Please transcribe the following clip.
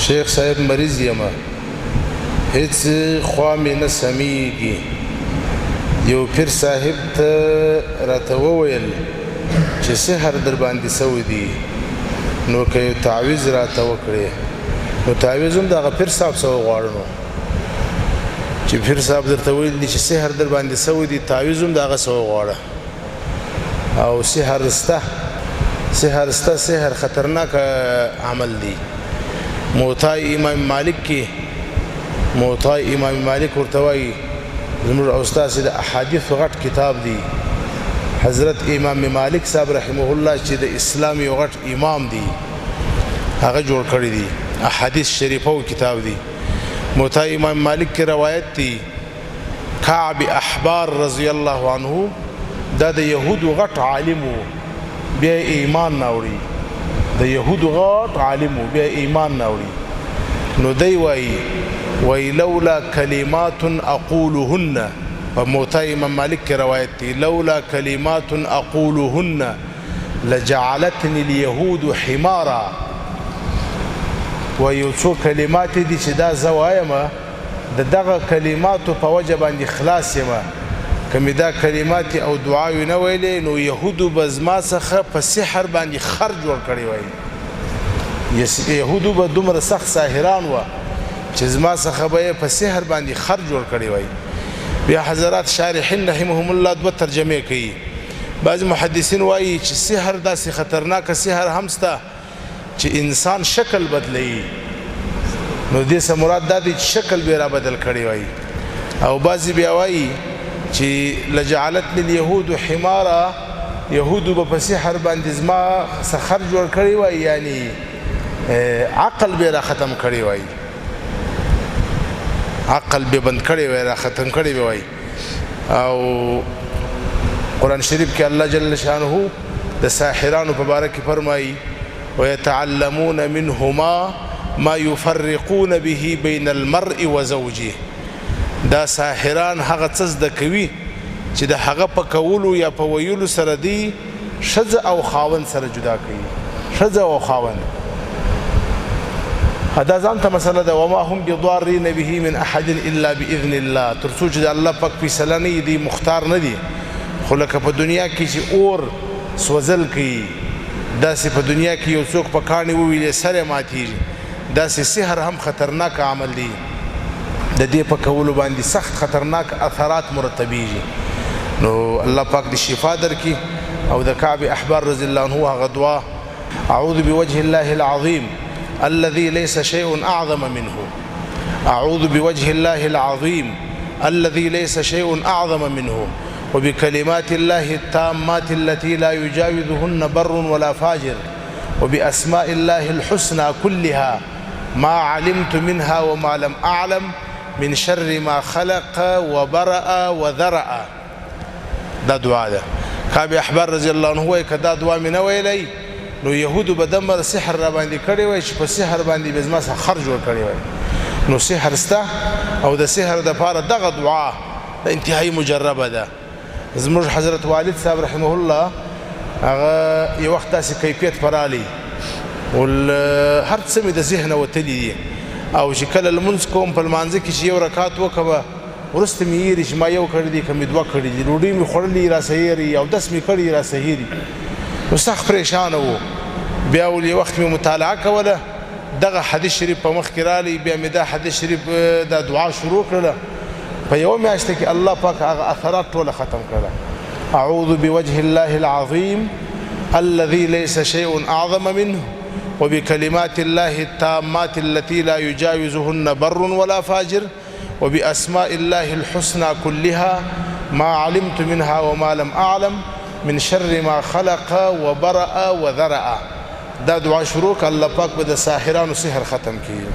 شیخ صاحب مریض یما هیڅ خوا مې نه سمیږي. یو پیر صاحب ته راته وویل چې سحر در باندې سوی دی، نو که یو تعویض راته وکړې. نو تعویض هم دغه پیر صاحب څه وغواړو، نو چې پیر صاحب درته ویل دي چې سحر در باندې سوی دی، تعویض هم دغه څه وغواړه. او سحر خطرناک عمل دی. موطا امام مالک کې امام مالک ورته وایي، زموږ استاد د احادیث غټ کتاب دی، حضرت امام مالک صاحب رحمه الله چې د اسلام یو غټ امام دی، هغه جوړ کړی دی، احادیث شریفه او کتاب دی. موطا امام مالک کې روایت دی، کعب احبار رضی الله عنه دا د یهودو غټ عالم و، بیا ایمان ناوړي. د یهودو غټ عالم و، بیا ایمان ناوړي. نو دی وایي لولا کلمات اقولهن، په موطا امام مالک کې روایت دی، لولا کلمات اقولهن لجعلتني اليهود حمارا. و یو څو کلمات دي چې دا زه وایم، د دغه کلماتو په وجه باندې خلاص یم. که مې دا کلمات او دعاوې نه ویلې، نو یهودو به زما څخه په سحر باندې خر جوړ کړی وای. یهودو به دومره سخت ساحران وه چې زما څخه به یې په سحر باندې خر جوړ کړی وای. بیا حضرات شارحین رحمهم الله دوه ترجمې کوي. بعض محدثین وایي چې سحر داسې خطرناک سحر هم شته چې انسان شکل بدلوي. نو دې څه مراد دا دی چې شکل به را بدل کړی وای. او بعضې بیا وایي چې لجعلتني اليهود حمارا، یهودو به په سحر باندې زما څخه خر جوړ کړی وای، یعنی عقل به را ختم کړی وای، عقل به بند کړی وای، را ختم کړی وای. او قرآن شریف کې الله جل شانه د ساحرانو په باره کې فرمایي، ويتعلمون منهما ما يفرقون به بين المرء وزوجه. دا ساحران هغه څه زده کوي چې د هغه په کولو یا په ویلو سره دی ښځه او خاوند سره جدا کوي، ښځه او خاوند. دا ځان ته مسله ده، وما هم بضارین به من احد الا باذن الله. تر څو چې د الله پاک فیصله نه دی، مختار نه دی. خو لکه په دنیا کې چې اور سوځل کوي، داسې په دنیا کې یو څوک په کاڼي وویلې سر یې ماتېږي. داسې سحر هم خطرناک عمل دی، د دې په کولو باندې سخت خطرناک اثرات مرتبیږي. نو الله پاک دې شفا درکړي. او د کعب احبار رضی الله عنه هغه دعا، اعوذ بوجه الله العظیم الذي ليس شيء أعظم منه، أعوذ بوجه الله العظيم الذي ليس شيء أعظم منه، وبكلمات الله التامات التي لا يجاوزهن بر ولا فاجر، وبأسماء الله الحسنى كلها ما علمت منها وما لم أعلم من شر ما خلق وبرأ وذرأ. دا دعا ده. کعب احبار رضی الله عنه وایي که دا دعا مې نه ویلی، نو یهودو به دمر سحر را باندې کړی وای چې په سحر باندې به زما څخه خر جوړ کړی وای. نو سحر شته، او د سحر دپاره دغه دعا د انتهایی مجربه ده. زموږ حضرت والد صاحب رحمه الله هغه یو وخت داسې کیفیت په رالی، هر څه مې د ذهنه وتلي دي. او چې کله لمونځ کوم په لمانځه کې چې یو رکات وکړه، وروسته مې هېري چې ما یو کړی دی که مې دوه کړي دي، ډوډۍ مې خوړلي راسه هېري، اودس مې کړي راسه هېري. نو سخت پریشانه و. بیا ول یو وخت مې مطالعه کوله، دغه حدیث شریف په مخ کې رالی، بیا مې دا حدیث شریف دا دعا شروع کړله. په یوه میاشته کې الله پاک هغه اثرات ټوله ختم کړه. اعوذ بوجه الله العظیم الذي ليس شيء اعظم منه، وبكلمات الله التامات التي لا يجاوزهن بر ولا فاجر، وبأسماء الله الحسنى كلها ما علمت منها وما لم أعلم من شر ما خلق وبرأ وذرأ. دا دعا شروع که الله پاک به د ساحرانو سحر ختم کړي.